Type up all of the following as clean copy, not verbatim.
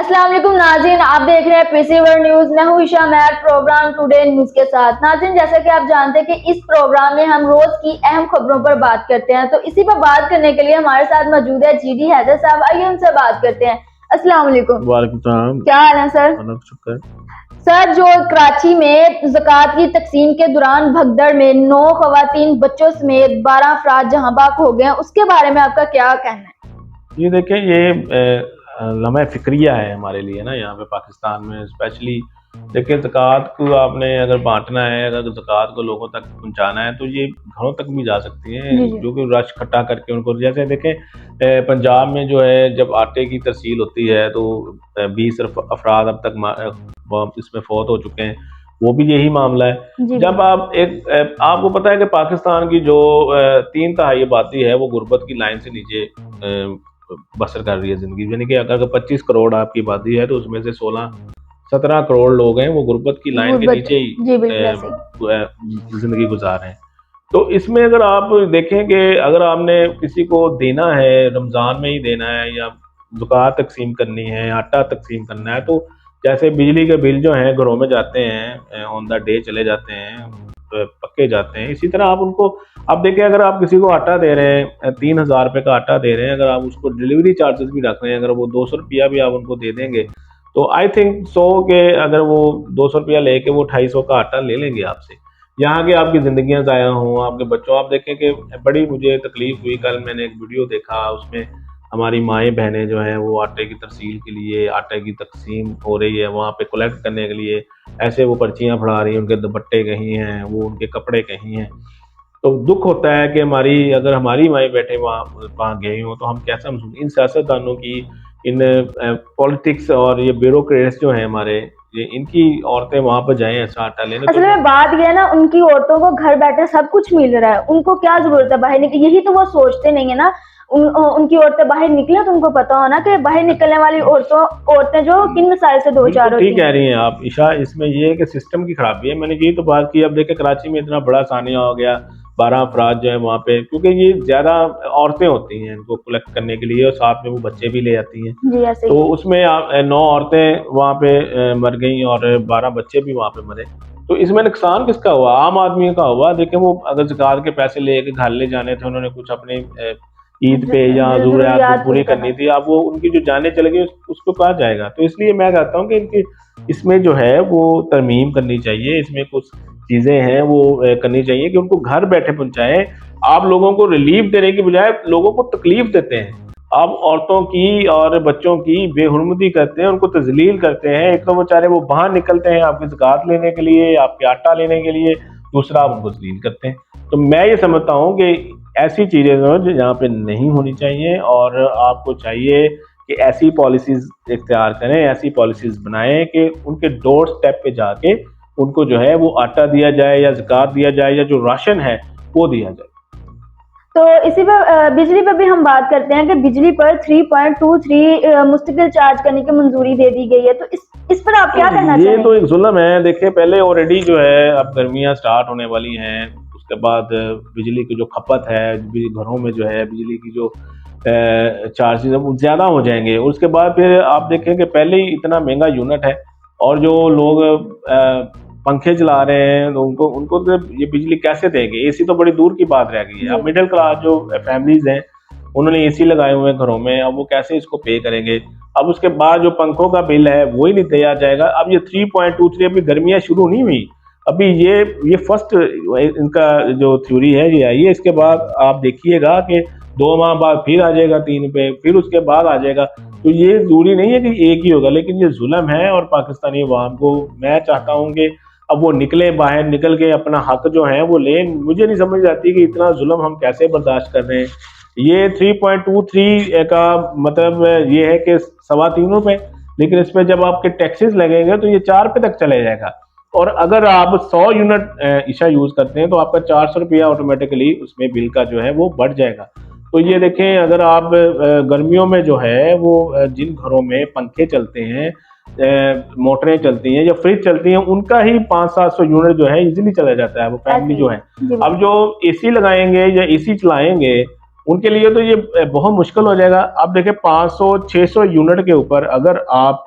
अस्सलाम वालेकुम नाज़रीन, आप देख रहे हैं पीसी वर्ल्ड न्यूज। मैं हूँ ईशा मैर, प्रोग्राम टुडे न्यूज के साथ। नाज़रीन, जैसा कि आप जानते हैं कि इस प्रोग्राम में हम रोज की अहम खबरों पर बात करते हैं, तो इसी पर बात करने के लिए हमारे साथ मौजूद है जीडी हैदर साहब। आइए उनसे बात करते हैं। अस्सलाम वालेकुम। वालेकुम सलाम। क्या हाल है सर? शुक्र। सर, जो कराची में ज़कात की तकसीम के दौरान भगदड़ में 9 खवातीन बच्चों समेत 12 अफराद जहां बाक हो गए हैं, उसके बारे में आपका क्या कहना है? ये देखें, ये लम्हा फ़िक्रिया है हमारे लिए ना, यहाँ पे पाकिस्तान में स्पेशली। देखिए, ज़कात को आपने अगर बांटना है, अगर ज़कात को लोगों तक पहुँचाना है, तो ये घरों तक भी जा सकती हैं, जी जी। जो कि रश इकट्ठा करके उनको, जैसे देखें पंजाब में जो है जब आटे की तरसील होती है तो 20 अफराद अब तक इसमें फौत हो चुके हैं। वो भी यही मामला है। जी जब आप आपको पता है कि पाकिस्तान की जो 3/4 आबादी है वो गुर्बत की लाइन से नीचे बसर कर रही है ज़िंदगी, यानी कि अगर 25 करोड़ आपकी आबादी है तो उसमें से 16-17 करोड़ लोग हैं वो गुर्बत की लाइन के गुर्बत। नीचे ही जी बिल्कुल ऐसे ही। ज़िंदगी गुजार रहे हैं। तो इसमें अगर आप देखें कि अगर आपने किसी को देना है, रमज़ान में ही देना है या ज़कात तक़सीम करनी है, आटा तक़सीम करना है, तो जैसे बिजली के बिल जो हैं घरों में जाते हैं, ऑन द डे चले जाते हैं, पक्के जाते हैं, इसी तरह आप उनको, आप देखिए, अगर आप किसी को आटा दे रहे हैं, 3000 रुपये का आटा दे रहे हैं, अगर आप उसको डिलीवरी चार्जेस भी रख रहे हैं, अगर वो 200 रुपया भी आप उनको दे देंगे, तो आई थिंक 100 के, अगर वो 200 रुपया लेके वो 250 का आटा ले लेंगे आपसे। यहाँ के आपकी ज़िंदगियाँ ज़ाया हों, आपके बच्चों, आप देखें कि बड़ी मुझे तकलीफ़ हुई, कल मैंने एक वीडियो देखा, उसमें हमारी माएँ बहनें जो हैं वो आटे की तरसील के लिए, आटे की तक़सीम हो रही है, वहाँ पे कलेक्ट करने के लिए ऐसे वो पर्चियाँ फड़ा रही हैं, उनके दुपट्टे कहीं हैं, वो उनके कपड़े कहीं हैं। तो दुःख होता है कि अगर हमारी माएँ बैठे वहाँ वहाँ गई हों, तो हम कैसा महसूस, इन सियासतदानों की, इन पॉलिटिक्स और ये ब्यूरोक्रेट्स जो हैं हमारे, ये इनकी औरतें वहाँ पर जाएँ ऐसा आटा लेने, तो असल में बात ये है ना, उनकी औरतों को घर बैठे सब कुछ मिल रहा है, उनको क्या जरूरत है बाहर निकल, यही तो वो सोचते नहीं है ना। उनकी औरतें बाहर निकले तो उनको पता हो ना कि बाहर निकलने वाली औरतें जो किन मसाइल से दो चार बिल्कुल होती ठीक कह हैं। रही हैं आप ईशा। इसमें ये है कि सिस्टम की खराबी है, मैंने यही तो बात की। अब देखिए, कराची में इतना बड़ा सानिया हो गया, 12 अफराद जो है वहाँ पे, क्योंकि ये ज़्यादा औरतें होती हैं इनको कलेक्ट करने के लिए, और साथ में वो बच्चे भी ले आती हैं। जी ऐसे तो ही। उसमें 9 औरतें वहाँ पे मर गई और 12 बच्चे भी वहाँ पे मरे। तो इसमें नुकसान किसका हुआ? आम आदमी का हुआ। देखिए, वो अगर ज़कात के पैसे लेके घर ले जाने थे, उन्होंने कुछ अपने ईद पे या ज़रूरियात जरूरियात पूरी पूरी करनी करना। थी, अब वो उनकी जो जानें चली गई, उसको कहा जाएगा। तो इसलिए मैं कहता हूँ कि इनकी इसमें जो है वो तरमीम करनी चाहिए, इसमें कुछ चीज़ें हैं वो करनी चाहिए कि उनको घर बैठे पहुँचाएँ। आप लोगों को रिलीफ देने की बजाय लोगों को तकलीफ देते हैं। आप औरतों की और बच्चों की बेहुरमती करते हैं, उनको तज़लील करते हैं। एक तो बेचारे वो बाहर निकलते हैं आपकी ज़कात लेने के लिए, आपके आटा लेने के लिए, दूसरा आप उनको ज़लील करते हैं। तो मैं ये समझता हूँ कि ऐसी चीज़ें जो हैं जो यहाँ पे नहीं होनी चाहिए, और आपको चाहिए कि ऐसी पॉलिसीज़ इख्तियार करें, ऐसी पॉलिसीज़ बनाएँ कि उनके डोर स्टेप पे जाके उनको जो है वो आटा दिया जाए या ज़कात दिया जाए या जो राशन है वो दिया जाए। तो इसी पर बिजली पर भी हम बात करते हैं कि बिजली पर 3.23 मुस्तकिल चार्ज करने की मंजूरी दे दी गई है, तो इस पर आप क्या कहना ये चाहेंगे? तो एक जुल्म है। देखिए, पहले ऑलरेडी जो है अब गर्मियाँ स्टार्ट होने वाली हैं, उसके बाद बिजली की जो खपत है, घरों में जो है बिजली की जो चार्जेस है वो ज़्यादा हो जाएंगे। उसके बाद फिर आप देखें कि पहले ही इतना महंगा यूनिट है, और जो लोग पंखे चला रहे हैं, तो उनको उनको तो ये बिजली कैसे देंगे? एसी तो बड़ी दूर की बात रह गई है। जी अब मिडिल क्लास जो फैमिलीज हैं, उन्होंने एसी लगाए हुए हैं घरों में, अब वो कैसे इसको पे करेंगे? अब उसके बाद जो पंखों का बिल है वो ही नहीं दिया जाएगा। अब ये 3.23, अभी गर्मियाँ शुरू नहीं हुई, अभी ये फर्स्ट इनका जो थ्योरी है ये आई है। इसके बाद आप देखिएगा कि 2 माह बाद फिर आ जाएगा 3 पे, फिर उसके बाद आ जाएगा। तो ये ज़रूरी नहीं है कि एक ही होगा, लेकिन ये जुल्म है, और पाकिस्तानी अवाम को मैं चाहता हूँ कि अब वो निकले, बाहर निकल के अपना हक जो है वो लें। मुझे नहीं समझ आती कि इतना जुल्म हम कैसे बर्दाश्त कर रहे हैं। ये 3.23 का मतलब ये है कि 3.25 रुपए, लेकिन इसमें जब आपके टैक्सेस लगेंगे तो ये 4 रुपए तक चले जाएगा। और अगर आप 100 यूनिट ईशा यूज़ करते हैं तो आपका 400 रुपया ऑटोमेटिकली उसमें बिल का जो है वो बढ़ जाएगा। तो ये देखें, अगर आप गर्मियों में जो है वो जिन घरों में पंखे चलते हैं, मोटरें चलती हैं या फ्रिज चलती हैं, उनका ही 500-700 यूनिट जो है इजीली चला जाता है वो फैमिली ऐसे ही। जो है। जी अब जो एसी लगाएंगे या एसी चलाएंगे, उनके लिए तो ये बहुत मुश्किल हो जाएगा। अब देखें 500-600 यूनिट के ऊपर अगर आप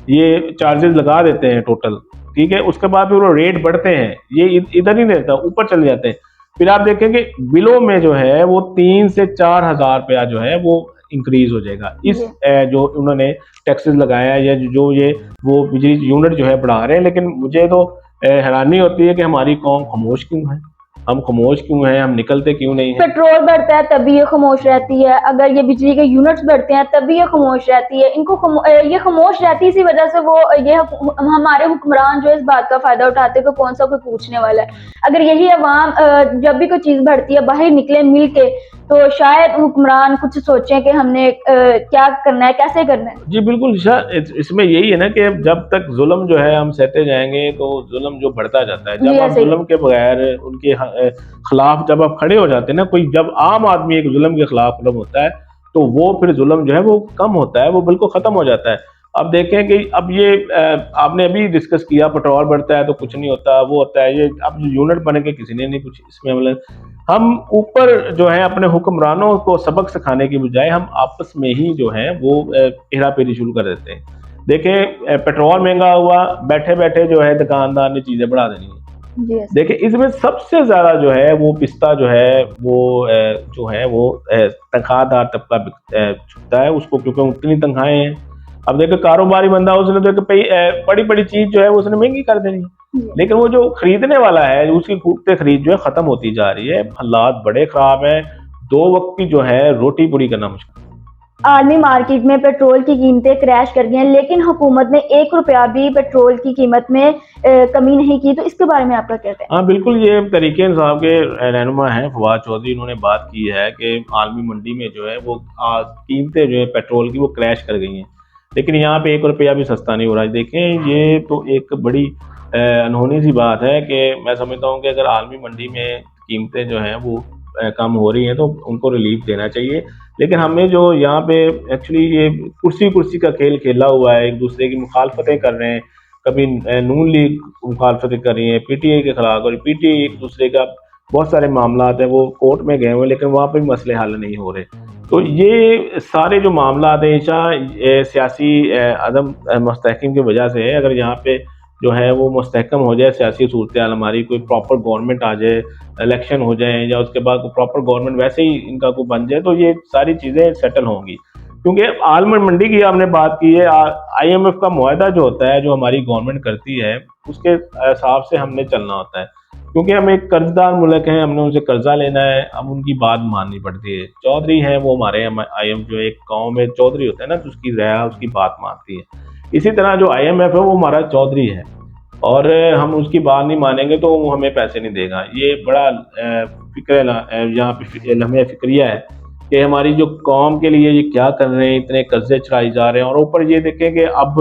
ये चार्जेस लगा देते हैं टोटल, ठीक है, उसके बाद फिर वो रेट बढ़ते हैं, ये इधर ही नहीं रहता, ऊपर चले जाते हैं। फिर आप देखेंगे बिलों में जो है वो 3 से 4 हजार रुपया जो है वो इंक्रीज हो जाएगा। इस जो उन्होंने टैक्सेस लगाया या जो ये वो बिजली यूनिट जो है बढ़ा रहे हैं। लेकिन मुझे तो हैरानी होती है कि हमारी कौम खामोश क्यों है, हम खामोश क्यों हैं, हम निकलते क्यों नहीं हैं। पेट्रोल बढ़ता है तभी ये खामोश रहती है, अगर ये बिजली के यूनिट्स बढ़ते हैं तभी ये खामोश रहती है। ये खामोश रहती है, इसी वजह से वो ये हमारे हुक्मरान जो इस बात का फायदा उठाते हैं कि कौन सा कोई पूछने वाला है। अगर यही अवाम जब भी कोई चीज बढ़ती है बाहर निकले मिल के, तो शायद हुक्मरान कुछ सोचें कि हमने क्या करना है, कैसे करना है। जी बिल्कुल, इसमें यही है ना कि जब तक जुल्म जो है हम सहते जाएंगे तो जुल्म जो बढ़ता जाता है। जब आप जुल्म के बगैर उनके खिलाफ जब आप खड़े हो जाते हैं ना, कोई जब आम आदमी एक जुल्म के खिलाफ खड़ा होता है तो वो फिर जुल्म जो है वो कम होता है, वो बिल्कुल खत्म हो जाता है। अब देखें कि अब ये आपने अभी डिस्कस किया पेट्रोल बढ़ता है तो कुछ नहीं होता, वो होता है, ये अब जो यूनिट बने के किसी ने नहीं कुछ इसमें मतलब हम ऊपर जो है अपने हुक्मरानों को सबक सिखाने की बजाय हम आपस में ही जो है वो हेरा फेरी शुरू कर देते हैं। देखें पेट्रोल महंगा हुआ, बैठे बैठे जो है दुकानदार ने चीजें बढ़ा देनी है। देखिए इसमें सबसे ज्यादा जो है वो पिस्ता जो है वो जो है वो तनख्वाहदार तबका चुकता है उसको, क्योंकि उतनी तनख्वाहें हैं। अब देखो कारोबारी बंदा उसने तो बड़ी बड़ी चीज जो है वो उसने महंगी कर देनी है, लेकिन वो जो खरीदने वाला है उसकी खूबते खरीद जो है खत्म होती जा रही है। हालात बड़े खराब हैं, 2 वक्त की जो है रोटी पूरी करना मुश्किल। आलमी मार्केट में पेट्रोल की कीमतें क्रैश कर गई हैं, लेकिन हुकूमत ने 1 रुपया भी पेट्रोल की कीमत में कमी नहीं की, तो इसके बारे में आपका क्या कहना है? हाँ बिल्कुल, ये तरीके इंसाफ के रहनुमा हैं फवाद चौधरी, इन्होंने बात की है कि आलमी मंडी में जो है वो कीमतें जो है पेट्रोल की वो क्रैश कर गई हैं, लेकिन यहाँ पे 1 रुपया भी सस्ता नहीं हो रहा है। देखें ये तो एक बड़ी अनहोनी सी बात है कि मैं समझता हूँ कि अगर आलमी मंडी में कीमतें जो हैं वो कम हो रही हैं तो उनको रिलीफ देना चाहिए। लेकिन हमें जो यहाँ पे एक्चुअली ये कुर्सी कुर्सी का खेल खेला हुआ है, एक दूसरे की मुखालफतें कर रहे हैं, कभी नून लीग मुखालफतें कर रही है पीटीआई के खिलाफ, और पीटीआई एक दूसरे का बहुत सारे मामला हैं वो कोर्ट में गए हुए, लेकिन वहाँ पे भी मसले हल नहीं हो रहे। तो ये सारे जो मामला हैं सियासी अदम मुस्तहकम की वजह से है। अगर यहाँ पे जो है वो मुस्तहकम हो जाए सियासी सूरत हाल, हमारी कोई प्रॉपर गवर्नमेंट आ जाए, इलेक्शन हो जाए, या उसके बाद प्रॉपर गवर्नमेंट वैसे ही इनका को बन जाए, तो ये सारी चीज़ें सेटल होंगी। क्योंकि आलमंड मंडी की आपने बात की है, IMF का मुआहदा जो होता है जो हमारी गवर्नमेंट करती है उसके हिसाब से हमने चलना होता है, क्योंकि हम एक कर्जदार मुल्क हैं, हमने उनसे कर्जा लेना है, हम उनकी बात माननी पड़ती है। चौधरी हैं वो हमारे IMF जो एक गाँव में चौधरी होता है ना, तो उसकी रहा उसकी बात मानती है। इसी तरह जो IMF है वो हमारा चौधरी है, और हम उसकी बात नहीं मानेंगे तो वो हमें पैसे नहीं देगा। ये बड़ा फिक्र यहाँ पे लम्हे फिक्रिया है कि हमारी जो कौम के लिए ये क्या कर रहे हैं, इतने कर्जे चढ़ाए जा रहे हैं। और ऊपर ये देखें कि अब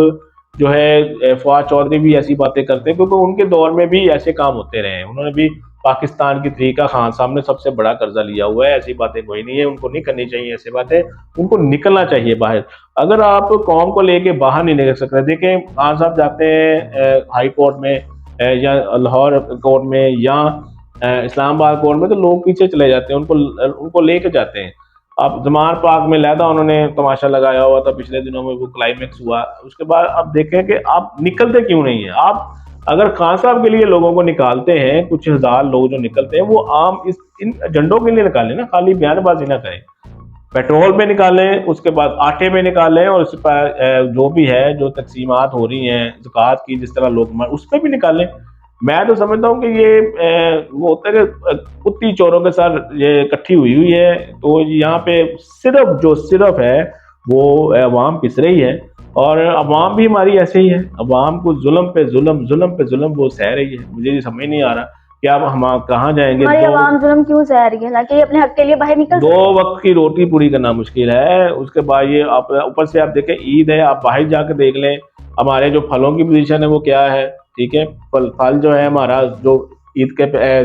जो है फवाद चौधरी भी ऐसी बातें करते हैं, क्योंकि उनके दौर में भी ऐसे काम होते रहे हैं। उन्होंने भी पाकिस्तान की तरीका खान साहब ने सबसे बड़ा कर्जा लिया हुआ है, ऐसी बातें कोई नहीं है, उनको नहीं करनी चाहिए ऐसी बातें, उनको निकलना चाहिए बाहर। अगर आप कौम को लेके बाहर नहीं निकल सकते, देखें खान साहब जाते हैं हाई कोर्ट में या लाहौर कोर्ट में या इस्लामाबाद कोर्ट में, तो लोग पीछे चले जाते हैं, उनको लेके जाते हैं। अब जमान पार्क में लहदा उन्होंने तमाशा लगाया हुआ था पिछले दिनों में, वो क्लाइमेक्स हुआ, उसके बाद अब देखें कि आप निकलते क्यों नहीं है। आप अगर खान साहब के लिए लोगों को निकालते हैं, कुछ हजार लोग जो निकलते हैं वो आम इन एजेंडों के लिए निकालें ना, खाली बयानबाजी ना करें। पेट्रोल पे निकालें, उसके बाद आटे पे निकालें, और उस पर जो भी है जो तकसीमात हो रही हैं ज़कात की, जिस तरह लोग उस पर भी निकालें। मैं तो समझता हूँ कि ये वो होता है कि कुत्ती चोरों के साथ ये इकट्ठी हुई है। तो यहाँ पे सिर्फ है वो अवाम पिस रही है, और अवाम भी हमारी ऐसे ही है, अवाम को जुल्म पे जुल्म वो सह रही है। मुझे ये समझ नहीं आ रहा कि अब हम कहाँ जाएंगे। हमारी अवाम जुल्म क्यों सह रही है, ताकि अपने हक के लिए बाहर निकल 2 वक्त की रोटी पूरी करना मुश्किल है। उसके बाद ये आप ऊपर से आप देखें ईद है, आप बाहर जाकर देख लें हमारे जो फलों की पोजीशन है वो क्या है। ठीक है, फल जो है हमारा जो ईद के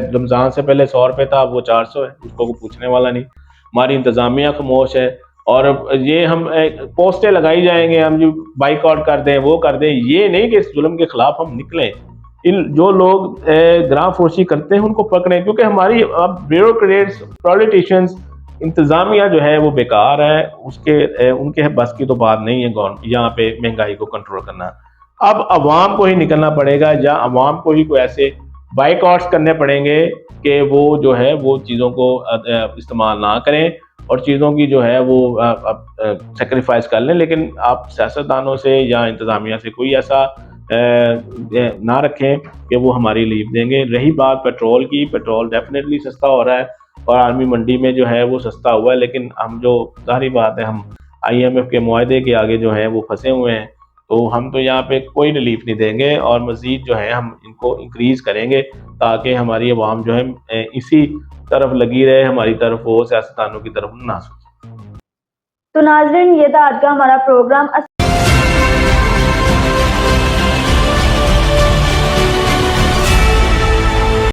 रमज़ान से पहले 100 रुपये था, वो 400 है, उसको कोई पूछने वाला नहीं। हमारी इंतज़ामिया खामोश है, और ये हम पोस्टें लगाई जाएंगे, हम जो बाइकआउट कर दें वो कर दें, ये नहीं कि इस जुल्म के खिलाफ हम निकलें। इन जो लोग ग्राम फरोशी करते हैं उनको पकड़ें, क्योंकि हमारी अब ब्यूरोक्रेट्स पॉलिटिशियंस इंतज़ामिया जो है वो बेकार है, उनके बस की तो बात नहीं है यहाँ पे महंगाई को कंट्रोल करना। अब अवाम को ही निकलना पड़ेगा, या अवाम को ही कोई ऐसे बाइकआउट्स करने पड़ेंगे कि वो जो है वो चीज़ों को इस्तेमाल ना करें और चीज़ों की जो है वो सेक्रीफाइस कर लें। लेकिन आप सियासतदानों से या इंतज़ामिया से कोई ऐसा ना रखें कि वो हमारी लीव देंगे। रही बात पेट्रोल की, पेट्रोल डेफिनेटली सस्ता हो रहा है और आर्मी मंडी में जो है वो सस्ता हुआ है, लेकिन हम जो ज़ाहिर बात है हम IMF के मुआहदे के आगे जो है वो फंसे हुए हैं, तो हम तो यहाँ पे कोई रिलीफ नहीं देंगे और मज़ीद जो है हम इनको इंक्रीज़ करेंगे ताकि हमारी आवाम जो है इसी तरफ लगी रहे, हमारी तरफ वो सियासतदानों की तरफ ना सोचे। तो नाज़रीन, ये था आज का हमारा प्रोग्राम।